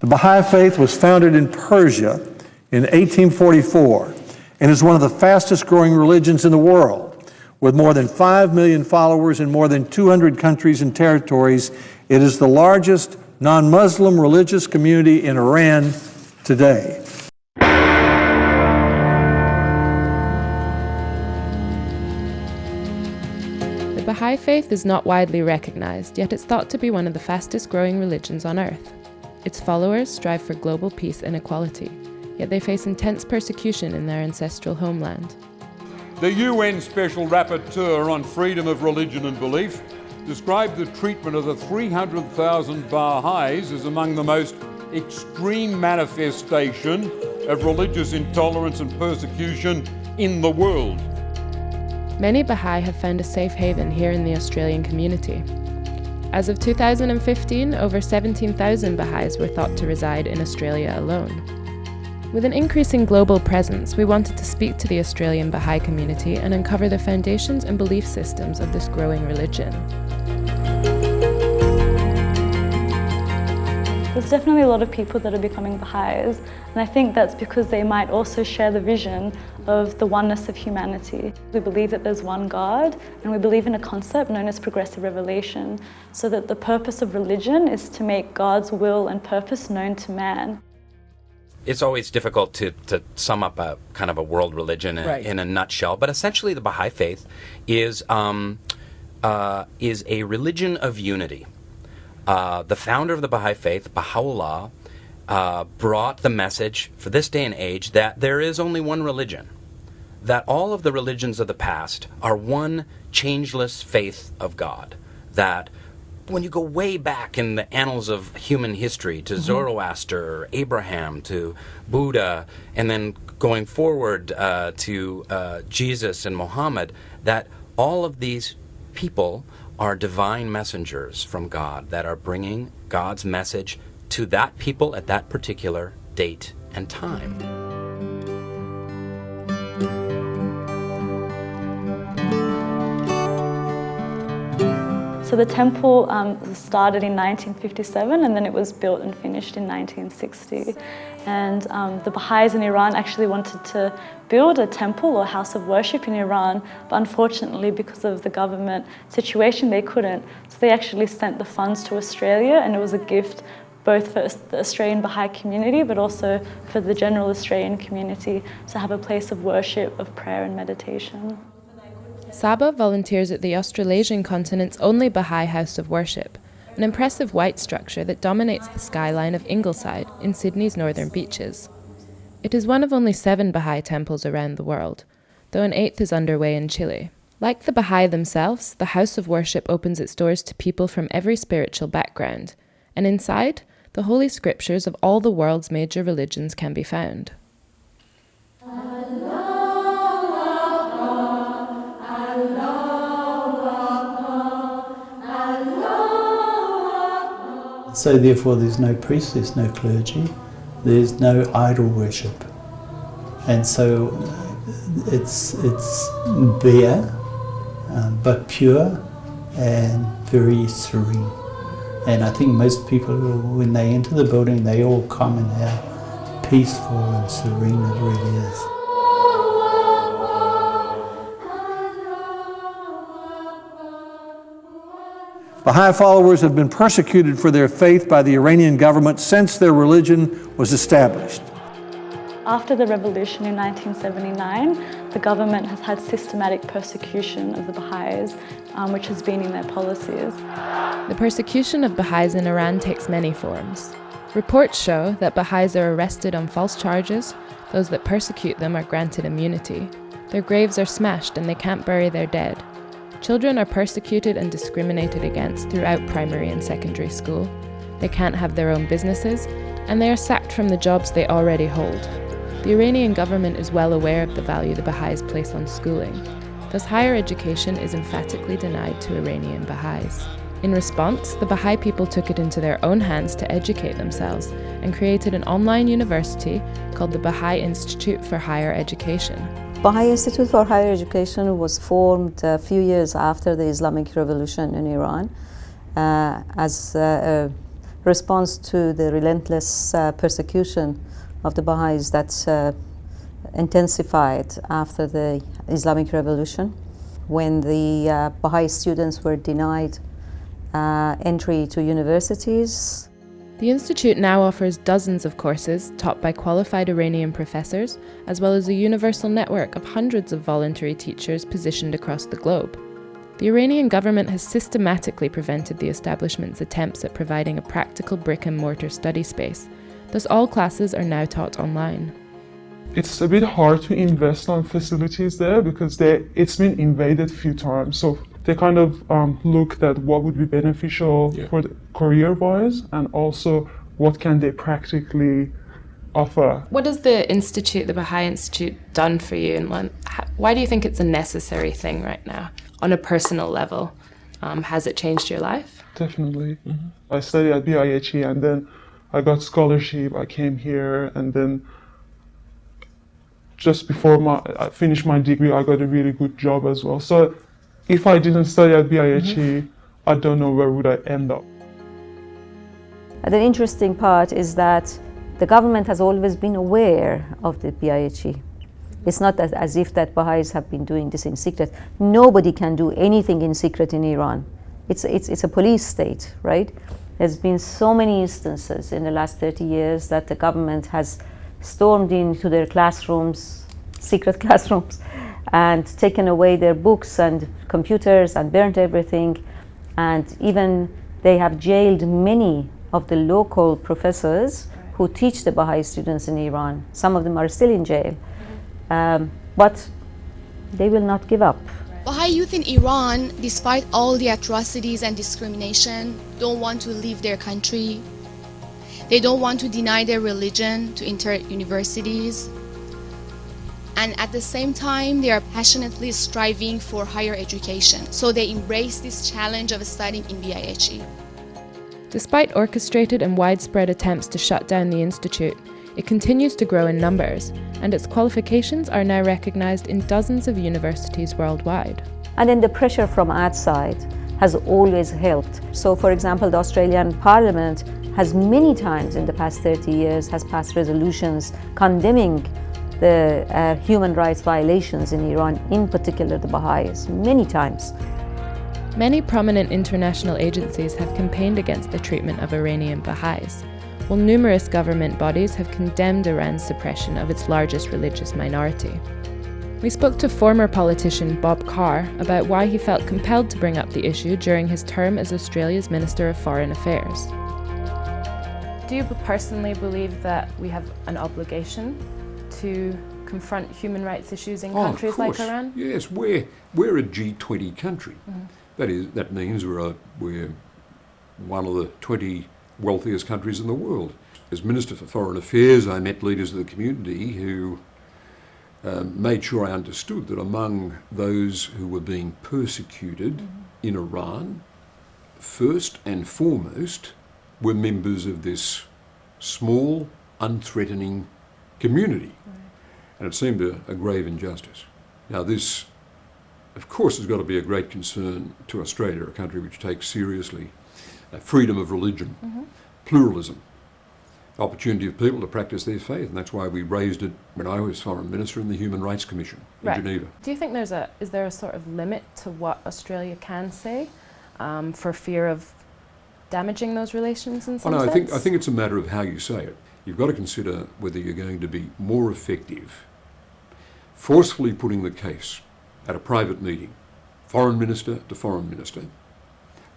The Baha'i Faith was founded in Persia in 1844 and is one of the fastest growing religions in the world. With more than 5 million followers in more than 200 countries and territories, it is the largest non-Muslim religious community in Iran today. The Baha'i Faith is not widely recognized, yet it's thought to be one of the fastest growing religions on earth. Its followers strive for global peace and equality, yet they face intense persecution in their ancestral homeland. The UN Special Rapporteur on Freedom of Religion and Belief described the treatment of the 300,000 Baha'is as among the most extreme manifestation of religious intolerance and persecution in the world. Many Baha'i have found a safe haven here in the Australian community. As of 2015, over 17,000 Baha'is were thought to reside in Australia alone. With an increasing global presence, we wanted to speak to the Australian Baha'i community and uncover the foundations and belief systems of this growing religion. There's definitely a lot of people that are becoming Baha'is, and I think that's because they might also share the vision of the oneness of humanity. We believe that there's one God, and we believe in a concept known as progressive revelation, so that the purpose of religion is to make God's will and purpose known to man. It's always difficult to sum up a kind of a world religion in a nutshell, but essentially the Baha'i Faith is a religion of unity. The founder of the Baha'i Faith, Baha'u'llah, brought the message for this day and age that there is only one religion, that all of the religions of the past are one changeless faith of God, that when you go way back in the annals of human history to Zoroaster, Abraham, to Buddha, and then going forward to Jesus and Muhammad, that all of these people are divine messengers from God that are bringing God's message to that people at that particular date and time. So the temple started in 1957, and then it was built and finished in 1960. And the Baha'is in Iran actually wanted to build a temple or house of worship in Iran, but unfortunately because of the government situation they couldn't. So they actually sent the funds to Australia, and it was a gift both for the Australian Baha'i community but also for the general Australian community to have a place of worship, of prayer and meditation. Saba volunteers at the Australasian continent's only Baha'i house of worship, an impressive white structure that dominates the skyline of Ingleside in Sydney's northern beaches. It is one of only 7 Baha'i temples around the world, though an 8th is underway in Chile. Like the Baha'i themselves, the house of worship opens its doors to people from every spiritual background, and inside, the holy scriptures of all the world's major religions can be found. So therefore there's no priest, there's no clergy, there's no idol worship. And so it's bare, but pure and very serene. And I think most people, when they enter the building, they all come in how peaceful and serene it really is. Baha'i followers have been persecuted for their faith by the Iranian government since their religion was established. After the revolution in 1979, the government has had systematic persecution of the Baha'is, which has been in their policies. The persecution of Baha'is in Iran takes many forms. Reports show that Baha'is are arrested on false charges, those that persecute them are granted immunity, their graves are smashed and they can't bury their dead. Children are persecuted and discriminated against throughout primary and secondary school. They can't have their own businesses, and they are sacked from the jobs they already hold. The Iranian government is well aware of the value the Baha'is place on schooling. Thus, higher education is emphatically denied to Iranian Baha'is. In response, the Baha'i people took it into their own hands to educate themselves and created an online university called the Baha'i Institute for Higher Education. Baha'i Institute for Higher Education was formed a few years after the Islamic Revolution in Iran as a response to the relentless persecution of the Baha'is that intensified after the Islamic Revolution, when the Baha'i students were denied entry to universities. The Institute now offers dozens of courses taught by qualified Iranian professors, as well as a universal network of hundreds of voluntary teachers positioned across the globe. The Iranian government has systematically prevented the establishment's attempts at providing a practical brick-and-mortar study space. Thus, all classes are now taught online. It's a bit hard to invest on facilities there because it's been invaded a few times. So they kind of looked at what would be beneficial for the career-wise, and also what can they practically offer. What has the Institute, the Baha'i Institute, done for you? And why do you think it's a necessary thing right now? On a personal level, has it changed your life? Definitely. Mm-hmm. I studied at BIHE, and then I got scholarship. I came here, and then just before I finished my degree, I got a really good job as well. So if I didn't study at BIHE, I don't know where would I end up. And the interesting part is that the government has always been aware of the BIHE. It's not as if that Baha'is have been doing this in secret. Nobody can do anything in secret in Iran. It's a police state, right? There's been so many instances in the last 30 years that the government has stormed into their classrooms, secret classrooms, and taken away their books and computers and burnt everything. And even they have jailed many of the local professors who teach the Baha'i students in Iran. Some of them are still in jail. But they will not give up. Baha'i youth in Iran, despite all the atrocities and discrimination, don't want to leave their country. They don't want to deny their religion to enter universities. And at the same time, they are passionately striving for higher education. So they embrace this challenge of studying in BIHE. Despite orchestrated and widespread attempts to shut down the Institute, it continues to grow in numbers, and its qualifications are now recognized in dozens of universities worldwide. And then the pressure from outside has always helped. So, for example, the Australian Parliament has many times in the past 30 years has passed resolutions condemning the human rights violations in Iran, in particular the Baha'is, many times. Many prominent international agencies have campaigned against the treatment of Iranian Baha'is, while numerous government bodies have condemned Iran's suppression of its largest religious minority. We spoke to former politician Bob Carr about why he felt compelled to bring up the issue during his term as Australia's Minister of Foreign Affairs. Do you personally believe that we have an obligation to confront human rights issues in countries like Iran? Yes, we're a G20 country. That means we're one of the 20 wealthiest countries in the world. As Minister for Foreign Affairs, I met leaders of the community who made sure I understood that among those who were being persecuted in Iran, first and foremost were members of this small, unthreatening community. And it seemed a grave injustice. Now this, of course, has got to be a great concern to Australia, a country which takes seriously freedom of religion, pluralism, opportunity of people to practice their faith, and that's why we raised it when I was Foreign Minister in the Human Rights Commission in Geneva. Do you think is there a sort of limit to what Australia can say for fear of damaging those relations in some sense? I think it's a matter of how you say it. You've got to consider whether you're going to be more effective forcefully putting the case at a private meeting, foreign minister to foreign minister,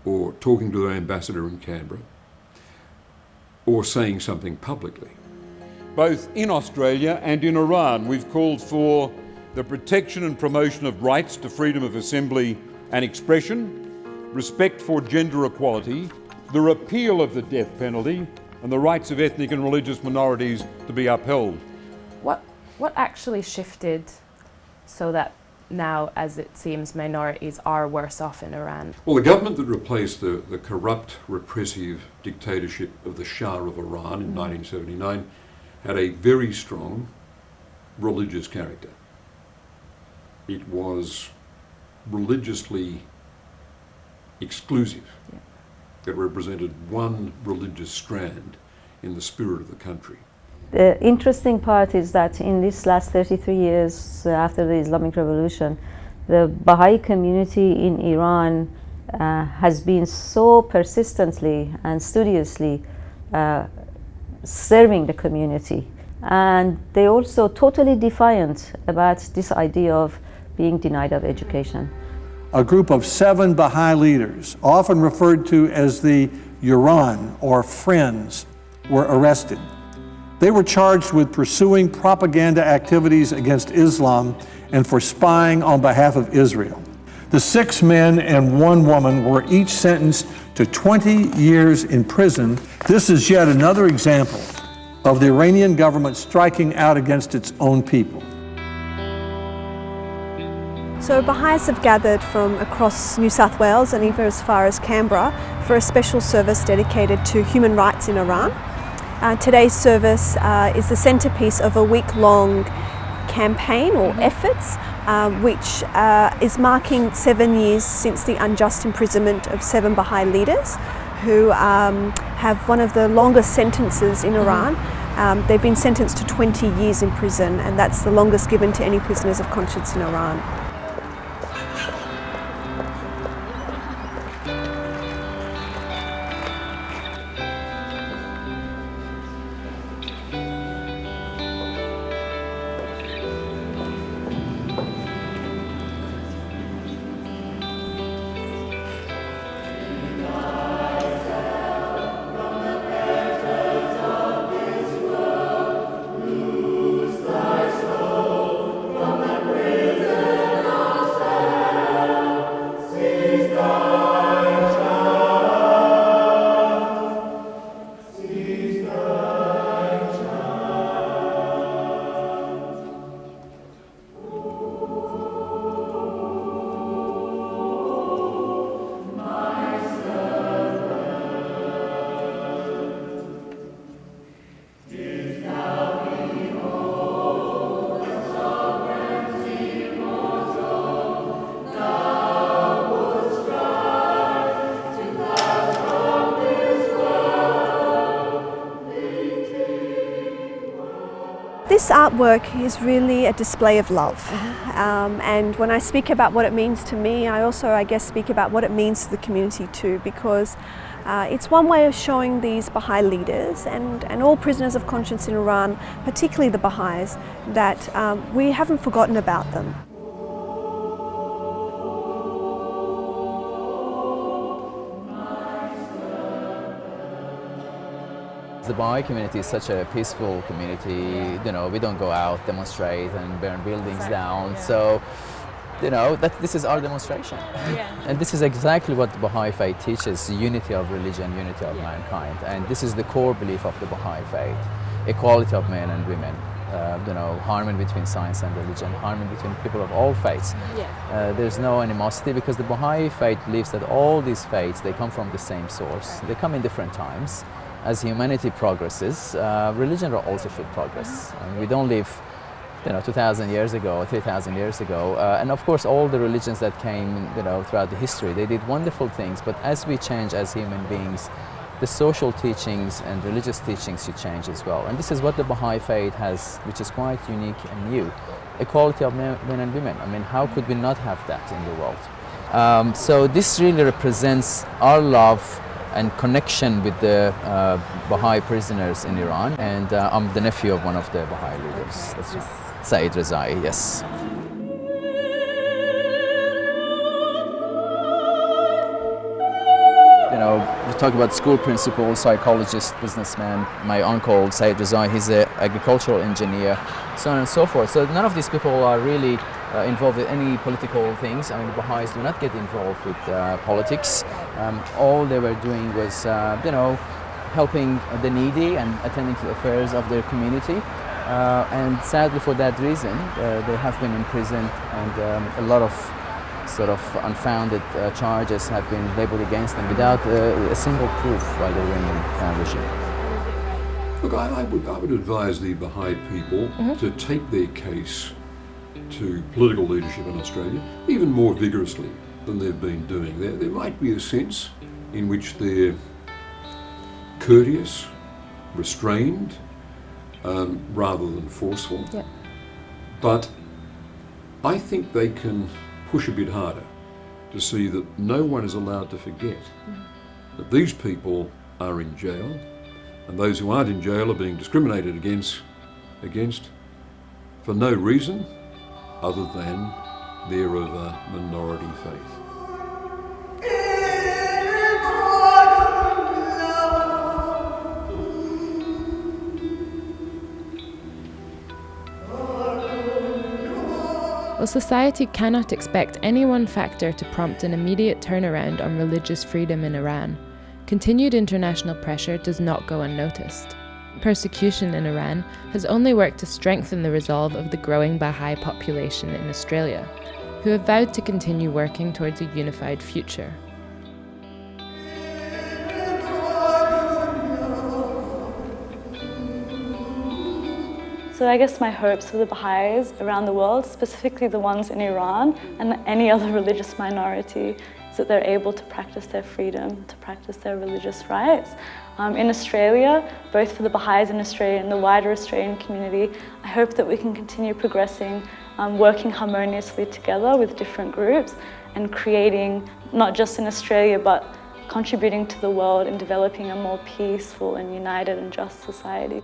or talking to their ambassador in Canberra, or saying something publicly. Both in Australia and in Iran, we've called for the protection and promotion of rights to freedom of assembly and expression, respect for gender equality, the repeal of the death penalty, and the rights of ethnic and religious minorities to be upheld. What actually shifted so that now, as it seems, minorities are worse off in Iran? Well, the government that replaced the corrupt, repressive dictatorship of the Shah of Iran in 1979 had a very strong religious character. It was religiously exclusive. that represented one religious strand in the spirit of the country. The interesting part is that in these last 33 years after the Islamic Revolution, the Baha'i community in Iran has been so persistently and studiously serving the community. And they also totally defiant about this idea of being denied of education. A group of 7 Baha'i leaders, often referred to as the Yuran or Friends, were arrested. They were charged with pursuing propaganda activities against Islam and for spying on behalf of Israel. The 6 men and 1 woman were each sentenced to 20 years in prison. This is yet another example of the Iranian government striking out against its own people. So Baha'is have gathered from across New South Wales and even as far as Canberra for a special service dedicated to human rights in Iran. Today's service is the centrepiece of a week-long campaign or efforts which is marking 7 years since the unjust imprisonment of 7 Baha'i leaders who have one of the longest sentences in Iran. They've been sentenced to 20 years in prison, and that's the longest given to any prisoners of conscience in Iran. This artwork is really a display of love, and when I speak about what it means to me, I also, I guess, speak about what it means to the community too, because it's one way of showing these Baha'i leaders and all prisoners of conscience in Iran, particularly the Baha'is, that we haven't forgotten about them. The Baha'i community is such a peaceful community. You know, we don't go out, demonstrate and burn buildings down. So, you know, this is our demonstration. And this is exactly what the Baha'i faith teaches: unity of religion, unity of mankind. And this is the core belief of the Baha'i faith: equality of men and women. You know, harmony between science and religion, harmony between people of all faiths. There's no animosity, because the Baha'i faith believes that all these faiths, they come from the same source. They come in different times. As humanity progresses, religion also should progress. And we don't live, you know, 2,000 years ago, 3,000 years ago. And of course, all the religions that came, you know, throughout the history, they did wonderful things. But as we change as human beings, the social teachings and religious teachings should change as well. And this is what the Baha'i faith has, which is quite unique and new: equality of men and women. I mean, how could we not have that in the world? So this really represents our love and connection with the Baha'i prisoners in Iran. And I'm the nephew of one of the Baha'i leaders. That's Saeed Rezai, yes. You know, we talk about school principals, psychologists, businessmen. My uncle, Saeed Rezai, he's an agricultural engineer, so on and so forth. So none of these people are really involved with any political things. I mean, the Baha'is do not get involved with politics. All they were doing was, you know, helping the needy and attending to the affairs of their community. And sadly, for that reason, they have been imprisoned, and a lot of sort of unfounded charges have been labeled against them without a single proof by the Iranian regime. Look, I would advise the Baha'i people to take their case to political leadership in Australia even more vigorously than they've been doing. There might be a sense in which they're courteous, restrained, rather than forceful. Yeah. But I think they can push a bit harder to see that no one is allowed to forget that these people are in jail, and those who aren't in jail are being discriminated against for no reason other than they're of a minority faith. While society cannot expect any one factor to prompt an immediate turnaround on religious freedom in Iran, continued international pressure does not go unnoticed. Persecution in Iran has only worked to strengthen the resolve of the growing Baha'i population in Australia, who have vowed to continue working towards a unified future. So I guess my hopes for the Baha'is around the world, specifically the ones in Iran and any other religious minority, is that they're able to practice their freedom, to practice their religious rights. In Australia, both for the Baha'is in Australia and the wider Australian community, I hope that we can continue progressing, working harmoniously together with different groups and creating, not just in Australia, but contributing to the world and developing a more peaceful and united and just society.